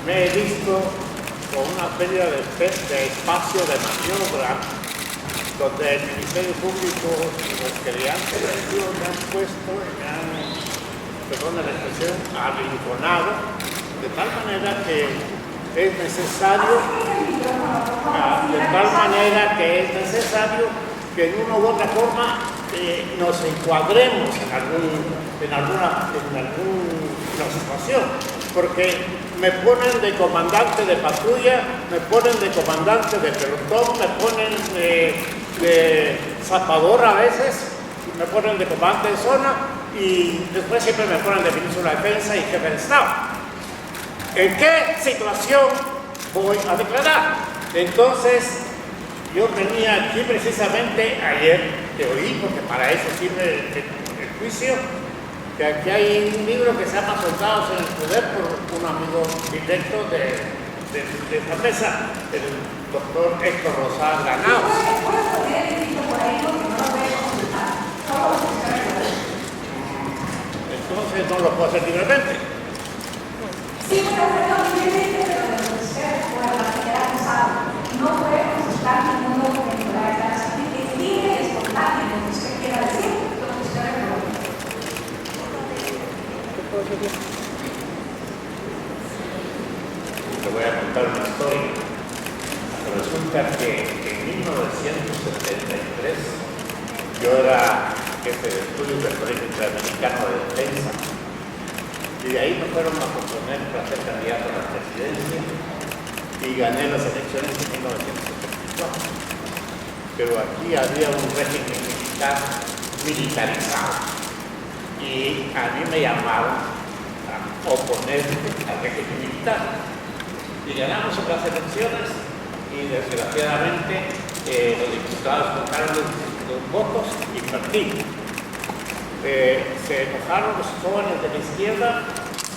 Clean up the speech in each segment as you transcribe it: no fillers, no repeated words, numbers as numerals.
me he visto con una pérdida de espacio de maniobra, donde el Ministerio Público y los que le han sucedido me han puesto, perdón la expresión, arrinconado, de tal manera que es necesario, que en una u otra forma nos encuadremos en alguna situación, porque me ponen de comandante de patrulla, me ponen de comandante de pelotón, me ponen de zapador a veces, me ponen de comandante de zona y después siempre me ponen de ministro de la Defensa y jefe de Estado. ¿En qué situación voy a declarar? Entonces, yo venía aquí precisamente ayer, te oí, porque para eso sirve el juicio, que aquí hay un libro que se llama Soldados en el Poder por un amigo directo de esta mesa, el doctor Héctor Rosal Granados. Entonces no lo puedo hacer libremente. Sí, pero libremente, pero lo que usted por la manera usada, no podemos estar ningún documento de la declaración es libre y espontáneo, lo que usted quiera decir, lo que usted reconoce. Te voy a contar una historia. Resulta que en 1973 yo era jefe de estudios del Colegio Interamericano de Defensa y de ahí me fueron a proponer para ser candidato a la presidencia y gané las elecciones en 1974. Pero aquí había un régimen militar militarizado y a mí me llamaron a oponer al régimen militar. Y ganamos las elecciones y desgraciadamente los diputados contaron los votos y perdí. Se enojaron los jóvenes de la izquierda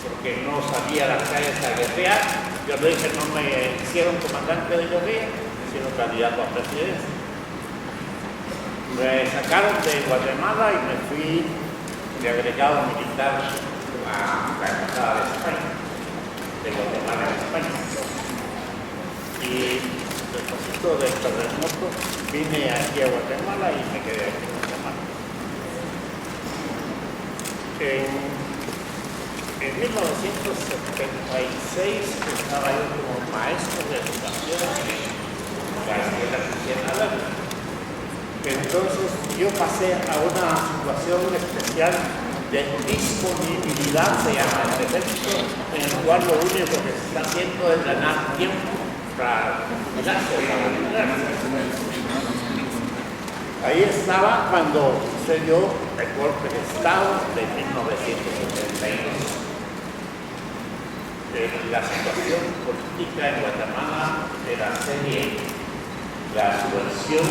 porque no salía a las calles a guerrear. Yo le dije, no me hicieron comandante de guerrilla, me hicieron candidato a presidencia. Me sacaron de Guatemala y me fui de agregado militar a la Embajada de España, de Guatemala en España. Y después del terremoto vine aquí a Guatemala y me quedé aquí en Guatemala. En 1976 estaba yo como maestro de educación en la escuela cristiana. Entonces yo pasé a una situación especial de disponibilidad, se llama el ejército, en el cual lo único que se está haciendo es ganar tiempo para jubilarse o para retirarse. Ahí estaba cuando sucedió el golpe de Estado de 1972. La situación política en Guatemala era seria. La subversión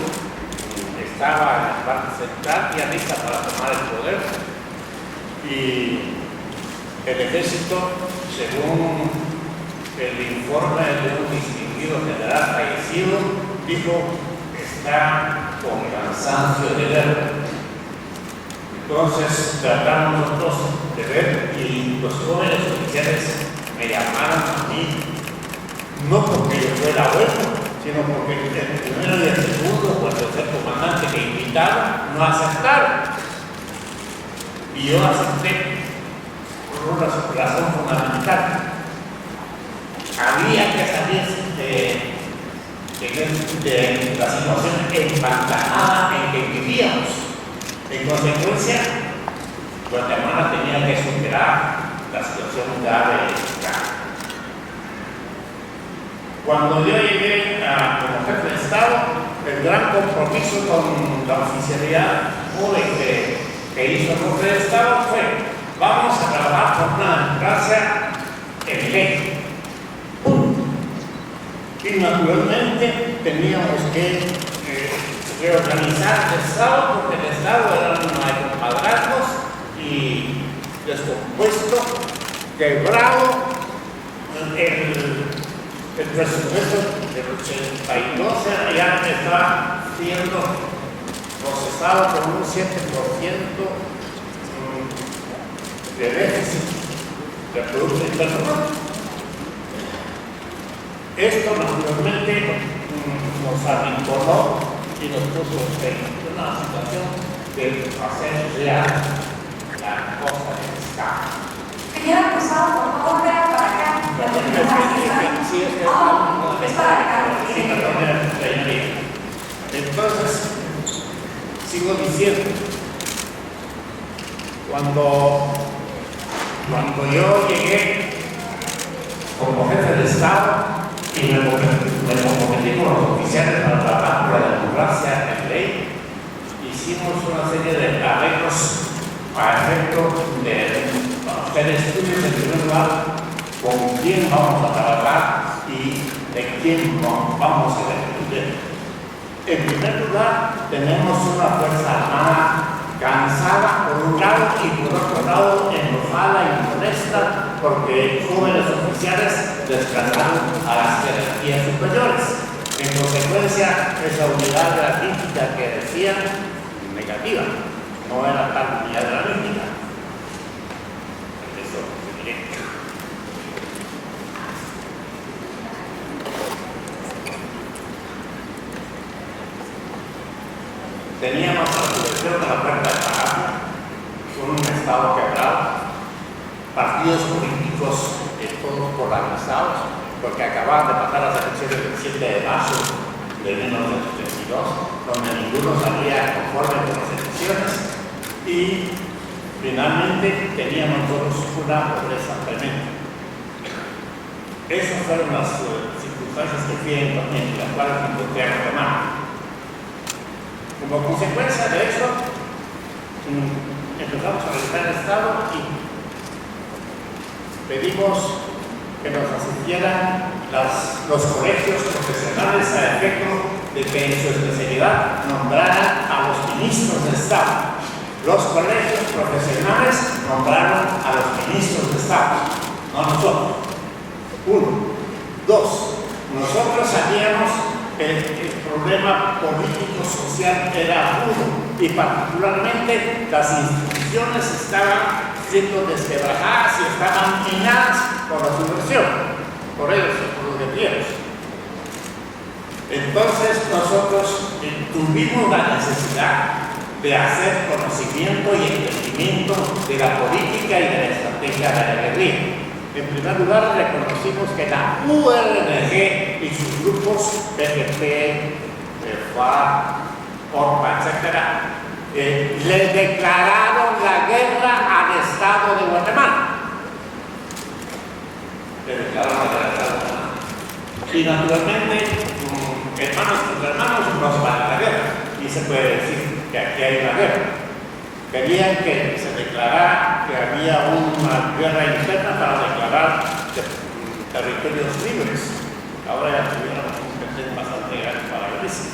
estaba en la parte central y lista para tomar el poder. Y el ejército, según el informe de un distinguido general fallecido, dijo está con cansancio de guerra. Entonces tratamos nosotros de ver y los jóvenes oficiales me llamaron a mí, no porque yo fuera bueno, sino porque el primero y el segundo o el tercer comandante que invitaron no aceptaron. Y yo acepté por una razón fundamental. Había que salir de la situación empantanada en que vivíamos. En consecuencia, Guatemala tenía que superar la situación grave. Cuando yo llegué como jefe de Estado, el gran compromiso con la oficialidad joven que hizo el jefe de Estado fue: vamos a trabajar por una democracia en ley. Y naturalmente teníamos que reorganizar el Estado, porque el Estado era una de compadrazgos y descompuesto, quebrado. El presupuesto del 82 ya estaba siendo procesado con un 7% de déficit del Producto Interno Bruto. Esto naturalmente nos arrinconó y nos puso en una situación de hacer real la cosa del Estado. Señora Cruzado, por favor, vean para acá. Sí, Es para acá. Sí, perdón, señoría. Entonces, sigo diciendo, cuando yo llegué como jefe de Estado y me comprometí con los oficiales para trabajar por la democracia en ley, hicimos una serie de arreglos a efecto de hacer estudios en primer lugar con quién vamos a trabajar y de quién vamos a depender. En primer lugar, tenemos una Fuerza Armada cansada por un lado y por otro lado enojada y molesta porque jóvenes oficiales desplazaron a las jerarquías superiores. En consecuencia, esa unidad granítica que decían negativa, no era tal unidad granítica. Eso se quiere. Teníamos la protección de la puerta de Palacio, con un Estado quebrado, partidos políticos todos polarizados, porque acababan de pasar las elecciones del 7 de marzo de 1932, donde ninguno salía conforme con las elecciones, y finalmente teníamos todos una pobreza tremenda. Esas fueron las circunstancias que fui en las cuales me encontré a Guatemala. Como consecuencia de eso, empezamos a realizar el Estado y pedimos que nos asistieran los colegios profesionales a efecto de que en su especialidad nombraran a los ministros de Estado. Los colegios profesionales nombraron a los ministros de Estado, no nosotros. 1. 2. Nosotros sabíamos el problema político-social era uno y particularmente las instituciones estaban siendo desquebrajadas y estaban minadas por la subversión, por ellos, por los guerrilleros. Entonces nosotros tuvimos la necesidad de hacer conocimiento y entendimiento de la política y de la estrategia de la guerrilla. En primer lugar, reconocimos que la URNG y sus grupos, PGP, FARC, ORPA, etc., le declararon la guerra al Estado de Guatemala. Le declararon la guerra al Estado de Guatemala. Y naturalmente, hermanos contra hermanos no se van a la guerra. Y se puede decir que aquí hay una guerra. Querían que se declarara que había una guerra interna para declarar territorios libres. Ahora ya tuvieron un presidente bastante grande para Galicia,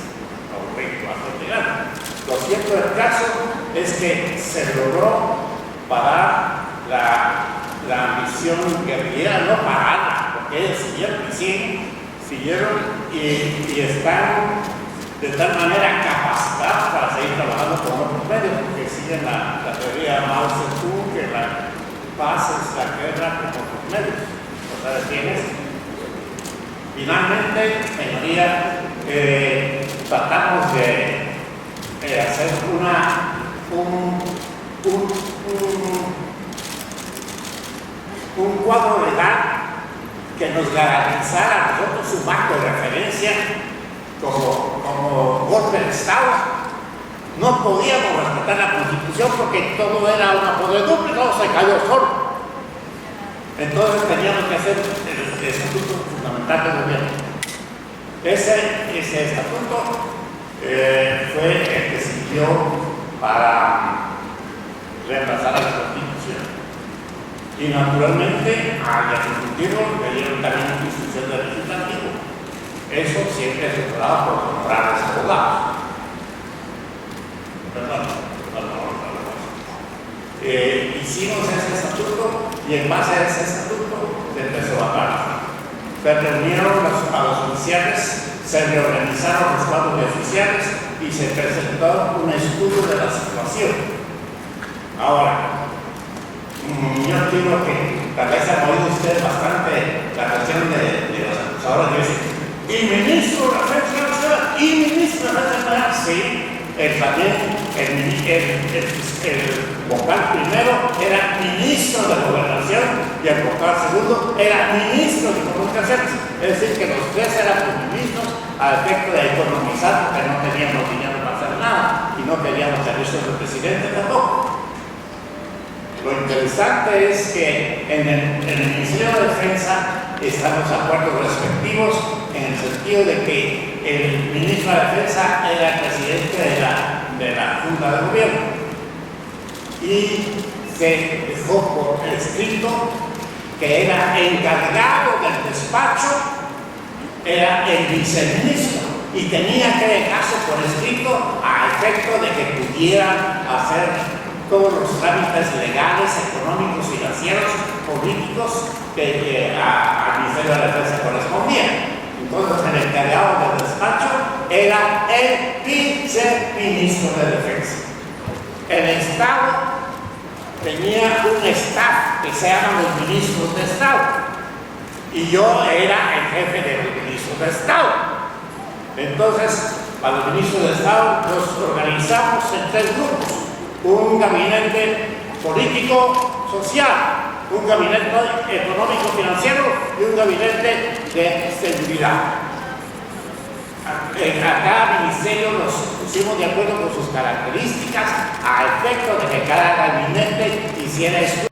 o un rey bastante grande. Lo cierto del caso es que se logró parar la ambición guerrillera, no pararla, porque ellos siguieron y están de tal manera capacitados para seguir trabajando con otros medios, porque siguen la teoría Mao Zedong, que la paz es la guerra con otros medios. O sea, ¿tienes? Finalmente, señoría, tratamos de hacer un cuadro legal que nos garantizara a nosotros un marco de referencia como golpe de Estado. No podíamos respetar la Constitución porque todo era una podredumbre, todo se cayó solo. Entonces teníamos que hacer el estatuto fundamental del gobierno. Ese estatuto fue el que sirvió para reemplazar a la Constitución. Y naturalmente, al Ejecutivo le dieron también una institución de legislativo. Eso siempre se trataba por nombrar a los abogados. Hicimos ese estatuto y en base a ese estatuto se empezó a trabajar. Se reunieron a los oficiales, se reorganizaron los cuadros de oficiales y se presentó un estudio de la situación. Ahora, yo digo que tal vez han oído ustedes bastante la cuestión de los acusadores de ese el vocal primero era ministro de Gobernación y el vocal segundo era ministro de Comunicaciones. Es decir, que los tres eran ministros a efecto de economizar, porque no teníamos dinero para hacer nada y no queríamos servicios del presidente tampoco. Lo interesante es que en el Ministerio de Defensa estamos de acuerdo respectivos en el sentido de que el ministro de Defensa era el presidente de la Junta de Gobierno y se dejó por escrito que era encargado del despacho, era el viceministro y tenía que dejarse por escrito a efecto de que pudiera hacer todos los trámites legales, económicos, financieros, políticos que al Ministerio de la Defensa correspondían. Entonces, el encargado del despacho era el viceministro de Defensa. El Estado tenía un staff que se llaman los ministros de Estado. Y yo era el jefe de los ministros de Estado. Entonces, para los ministros de Estado nos organizamos en tres grupos. Un gabinete político-social, un gabinete económico-financiero y un gabinete de seguridad. A cada ministerio nos pusimos de acuerdo con sus características a efecto de que cada gabinete hiciera estudios